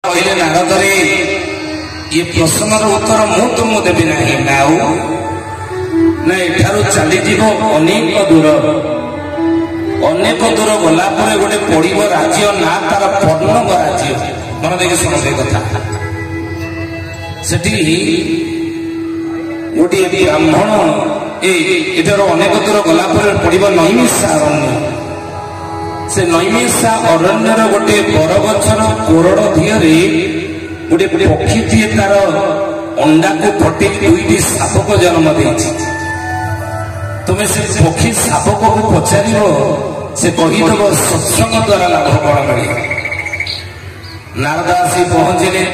कहले नारदरे ये प्रश्नर उत्तर मु तुम देवी ना नाऊ ना एठारू चलीज अनेक दूर गला गोटे पड़ब राज्य ना तार पर्णव राज्य मन देखिए शुण कथा से गोटे ब्राह्मण एठार अनेक दूर गला पड़ब नैमिषा अरण्य से नैमिषा अरण्यर गोटे बरगछर कोरड़ दिहरे गोटे पक्षी दिए तार अंडा को फटे दुईटी सापक जन्म देछि। तुम्हें से पक्षी सापक को पचार से कहीदेव सत्संग द्वारा लाभ कौन मिले। नारद आसी पहुंचले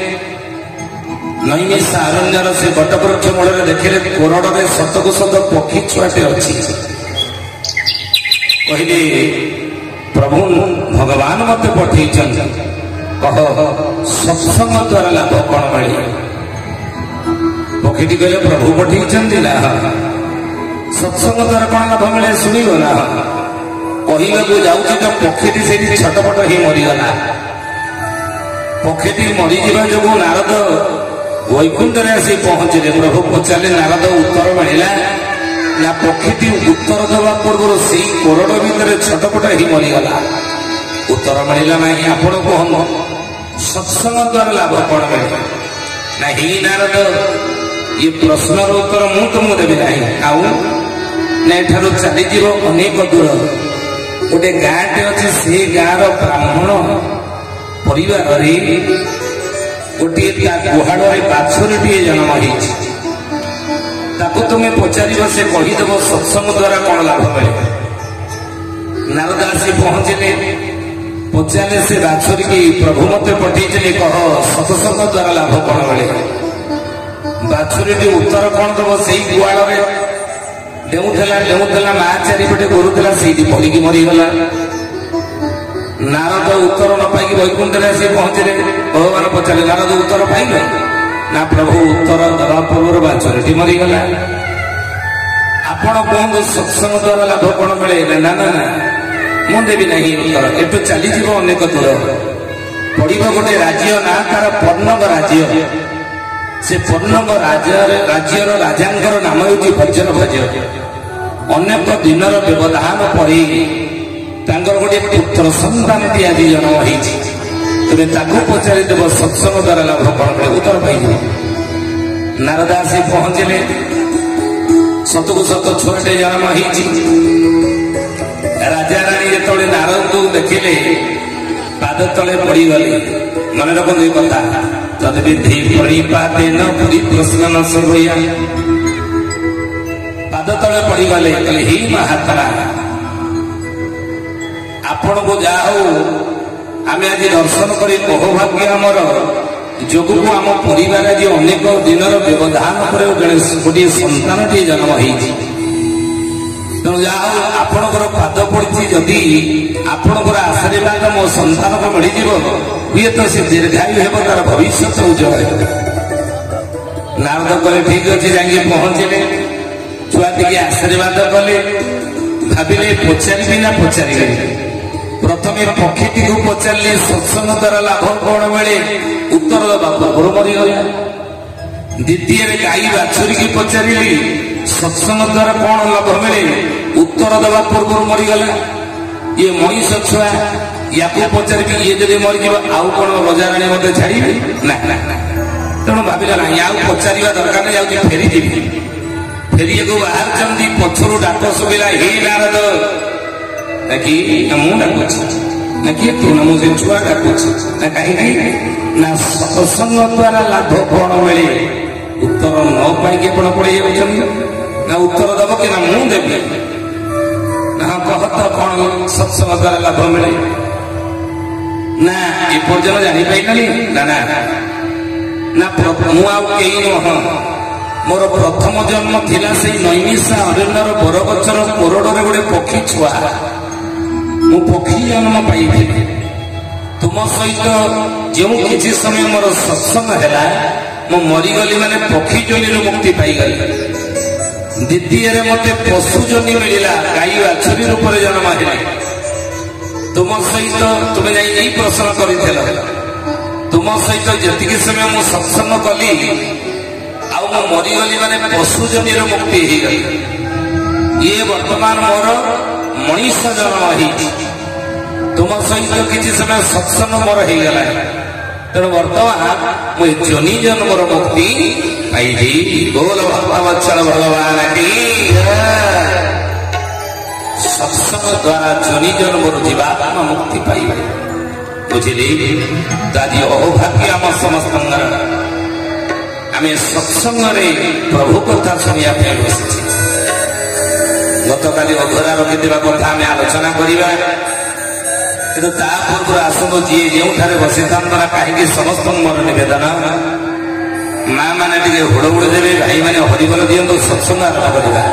नैमिषा अरण्यर से बटवृक्ष मूल देखिले कोरड़े सतकु सत पक्षी छुआटे अच्छी कहले प्रभु भगवान मत पठे कह सत्संग द्वारा लाभ कौन मिले। पक्षी कहले प्रभु पठे ना सत्संग द्वारा कौन लाभ मिले शुणव ना कहवाक जाऊँ तो पक्षी से छटपट ही मरीगला। पक्षी मरीजा जो नारद वैकुंठ में आसी पहुंचले प्रभु पचारे नारद उत्तर मिलला ना पक्षी उत्तर दवा पूर्व से कोरड़ भितर छटपट ही मरीगला। उत्तर मिलला ना आपण कहूँ सत्संग द्वारा लाभ कौन मिले ना ही नारद ये प्रश्नर उत्तर मु तुमको देवी ना आउ ना एठारू चलीज अनेक दूर गोटे गाँटे अच्छे से गाँव ब्राह्मण परिवार गोटे गुहाड़ बाछुरी जन्म हो तुम्हें पचार से कहीदेव सत्संग द्वारा कौन लाभ मिले। नारद आसी पहुंचले पचारे से बाछुरी की प्रभु मत पठे कह सत्संग द्वारा लाभ कौन मिले। बाछुरी उत्तर कौन दब से गुआड़ डेऊला माँ चारिपटे गोरुला से पड़ी मरीगला। नारद उत्तर न पाई वैकुंठ में आसी पहुंचले भगवान पचारे नारद उत्तर पाइले ना प्रभु उत्तर दवा पूर्व बाछुरी मरीगला। आपण कहूँ सत्संग द्वारा लाभ कौन मिले ना ना ना मु देवी ना उत्तर एटू चलीज अनेक दूर पड़ब गोटे राज्य ना तार पर्णव राज्य से पर्णव राज्यर राजा नाम हूँ वज्र भज अनेक दिनर व्यवधान पर गोटे पुत्र संतान आदि जन्म हो तुम्हें पचारि देव सत्संग द्वारा लाभ कौन मिले उत्तर पाई। नारद आसी पहुंचले सतकु सत छुआटे जन्म हो राजा राणी जो नारद को देखिले पाद तले पड़गले मन रखते कथा तद विधि परिपाते न पुरी प्रश्न न सोया पाद तले पड़गले कहले हे महात्मा आपण को जा आम आज दर्शन कर बहुभाग्य आमर जो आम परिवार आज अनेक दिनर व्यवधान पर गोटे संतान टी जन्म हो तेणु जहाँ आपणकर पाद पड़ी जदि आपणकर आशीर्वाद मो संतान को मिल हुए तो सी दीर्घायु हो तार भविष्य उज्जवल हो। नारद कले ठीक अच्छे जाए पहुंचले छुआ टी आशीर्वाद कले भाविले पचारि ना पचारे प्रथमे पक्षी को पचारे सत्संग द्वारा लाभ कौन मिले उत्तर दबा पूर्व मरीगला। द्वितीय गाई बाछुरी की पचारि सत्संग द्वारा कौन लाभ मिले उत्तर दबा पूर्व मरीगला। ये मनीष छुआ या पचारि ये जब मरीज आउ कौन रजाराणी मत छाड़ी ना तेणु भाविला ना या पचार दरकार नहीं जाऊँगी फेरी जी फेरी को बाहर पछरू डाक शुभिला हे नारद कि मु डाकुच ना किए तू ना मुझे छुआ डाकुच ना कहीं ना सत्संग द्वारा लाभ कौन मिले उत्तर न पाई पड़े ना उत्तर दब कि ना मु देवी ना कहत कौन सत्संग द्वारा लाभ मिले ना एपर्यंत जापारी ना ना ना मुई नुह मोर प्रथम जन्म थिला से नैमिषा अरण्यर बरगछर कोरड़े गोटे पक्षी छुआ मु पक्षी जन्म पाई तुम सहित जो किसी समय मोर सत्संग है मु मरीगली माने पक्षी जोनी मुक्ति पाईगली। द्वितीय मत पशु जोनी मिलला गाई बाछुरी रूप जन्म है तुम सहित तुम्हें जा प्रश्न कर तुम सहित जी समय मु सत्संग कली आउ मरीगली माने पशु जमीर मुक्ति हो गली ये वर्तमान मोर मनीष जन्म हो तुम सहित किसी समय सत्संग मोर हो गला तेणु वर्तमान मुझे जनी जन्मर मुक्ति पाइबी। बोल भक्तवत्सल भगवान की सत्संग द्वारा जनी जन्मर जीवात्मा मुक्ति पाइबे बुझिले आज अहोभाग्य आम समस्त आम सत्संग प्रभु कथा शुणा बसी गत काली अधरा रखि कथा आम आलोचना करवा कि पूर्व आसतु जी जो बसी था कहीं समस्त मोर नवेदन माँ मैंने हुड़हुड़ देवे भाई मैंने हरिबोल दिंतु सत्संग आरंभ करवा।